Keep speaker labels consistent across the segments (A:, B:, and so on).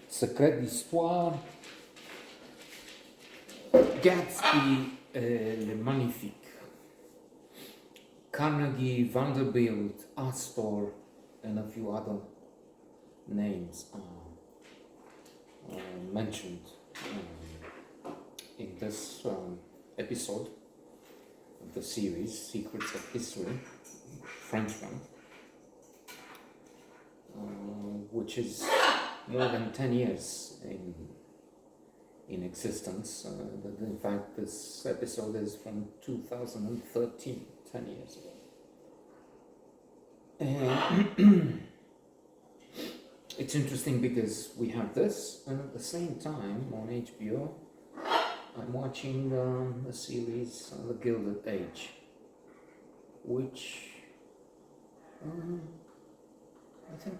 A: Secret d'histoire, Gatsby, les Magnifiques, Carnegie, Vanderbilt, Astor, and a few other names are mentioned in this episode of the series Secrets of History, French one, which is more than 10 years in existence. In fact, this episode is from 2013, 10 years ago. And it's interesting because we have this, and at the same time on HBO, I'm watching a series, The Gilded Age, which I think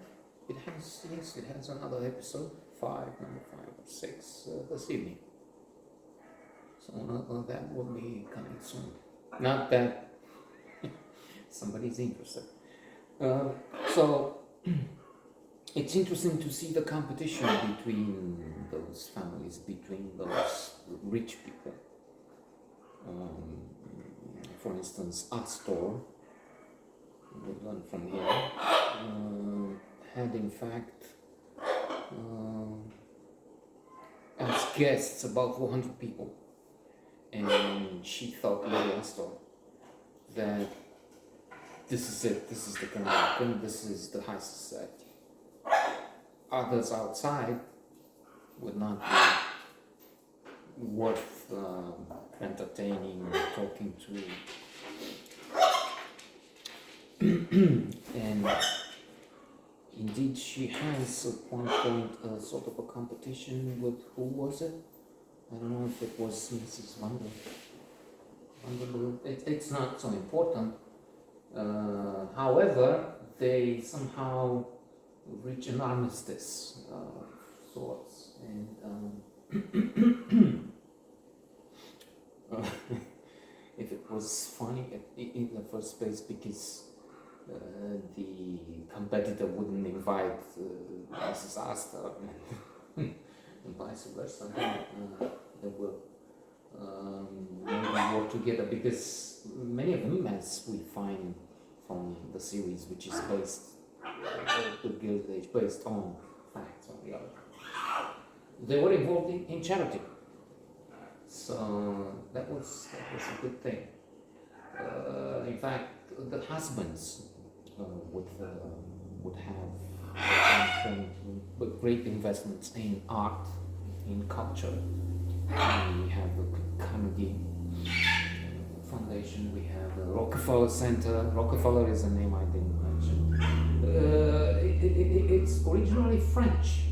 A: it has another episode, number 5 or 6, this evening. So that will be coming soon. Not that somebody's interested. So it's interesting to see the competition between those families, between those rich people. For instance, Astor, we learn from here, had in fact as guests about 400 people, and she thought, Lady Astor, that this is it, this is the Canadian, this is the high society. Others outside would not be worth entertaining or talking to. And indeed, she has at one point sort of a competition with, who was it? I don't know if it was Mrs. Vanderbilt. It's not so important. However, they somehow reach an armistice of sorts, and if it was funny in the first place because the competitor wouldn't invite Mrs. Astor and vice versa, they will maybe work together, because many of them, as we find from the series, which is based the Gilded Age, based on facts, on reality, they were involved in charity. So that was a good thing. In fact, the husbands would have great investments in art, in culture. We have the Carnegie Foundation, we have the Rockefeller Center. Rockefeller is a name I didn't mention. It's originally French,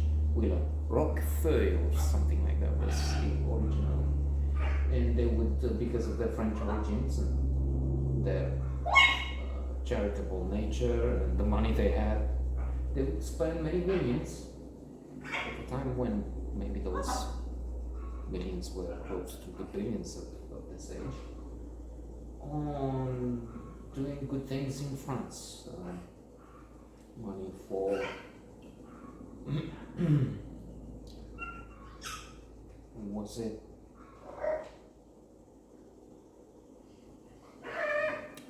A: Roquefeuille or something like that was the original. And they would, because of their French origins and their charitable nature and the money they had, they would spend many millions at a time when maybe those millions were close to the billions of this age, on doing good things in France. Money for was it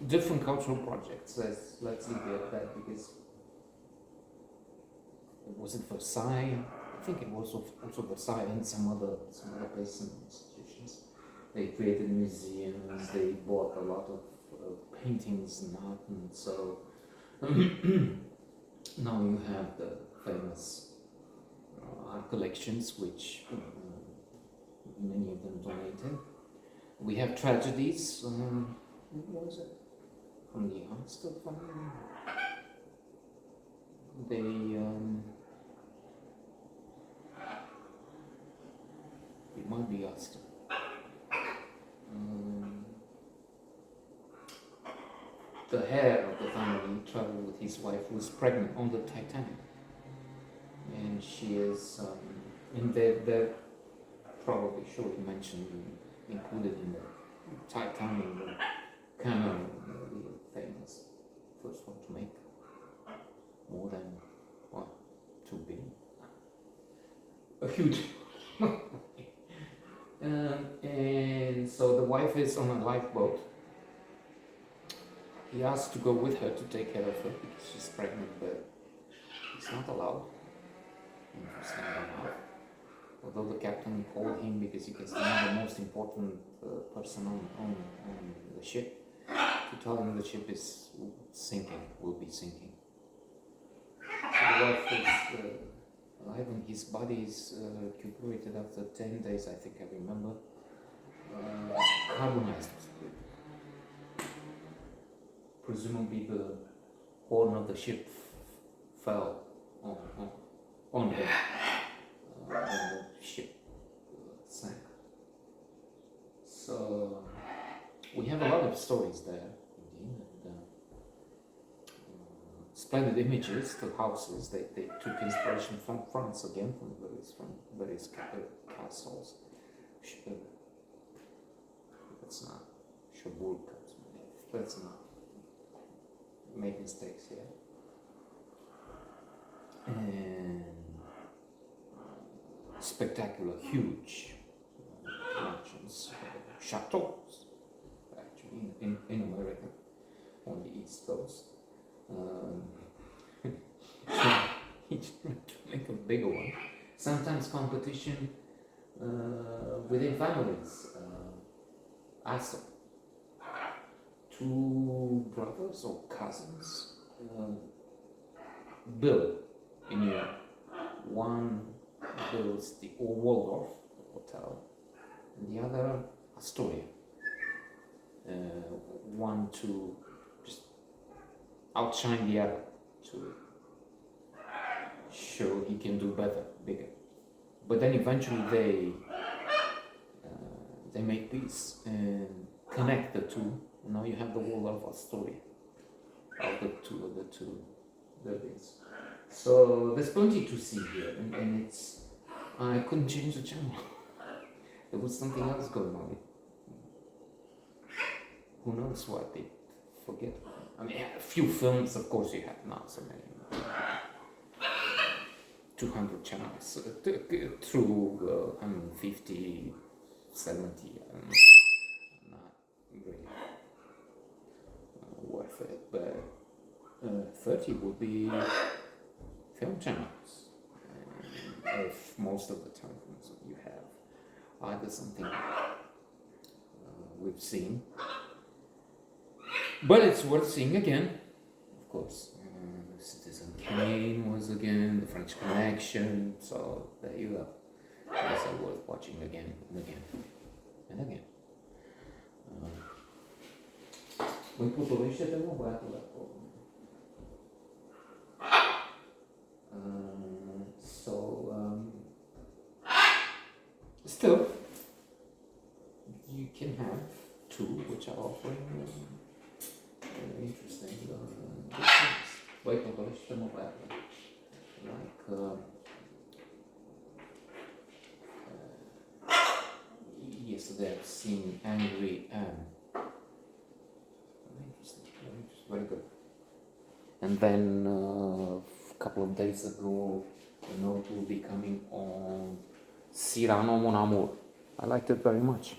A: different cultural projects? Let's leave it at that, because was it Versailles? I think it was also Versailles and some other places and institutions. They created museums. They bought a lot of paintings and art, and so now you have the famous art collections, which many of them donated. We have tragedies. What was it? From the Astor family. They it might be Astor. The heir of the family traveled with his wife, who was pregnant on the Titanic, and she is in they're probably surely mentioned, included in the Titanic canon, the famous first one to make more than 2 billion. a huge. And so the wife is on a lifeboat. He asked to go with her to take care of her because she's pregnant, but he's not allowed. Interestingly enough. Although the captain called him because he was the most important person on the ship, to tell him the ship is sinking, will be sinking. So the wife is alive and his body is recuperated after 10 days, I think I remember, carbonized. Presumably the horn of the ship fell on him. And the ship sank. So we have a lot of stories there, indeed, and splendid images to houses. They took inspiration from France again, from various castles. That's not Cherbourg. Let's not make mistakes here. And spectacular, huge mansions, chateaus, actually, in America, on the East Coast. Each to make a bigger one. Sometimes competition within families. Also, two brothers or cousins build in New York. One builds the old Waldorf Hotel, and the other Astoria. One to just outshine the other, to show he can do better, bigger. But then eventually they make peace and connect the two. And now you have the Waldorf Astoria of the two buildings. So there's plenty to see here, and it's. I couldn't change the channel. There was something else going on. Who knows what they forget? I mean, a few films, of course, you have now so many. 200 channels through 150, 70. Not really worth it, but 30 would be film channels. If most of the time you have either something we've seen, but it's worth seeing again, of course. Citizen Kane was again, The French Connection, so there you go. These are worth watching again and again and again. Voi putovaliście temu, bo ja to tak still, you can have two which are offering interesting like yesterday I've seen Angry Anne. Interesting, very good. And then a couple of days ago, a note will be coming on Cyrano Mon Amour. I liked it very much.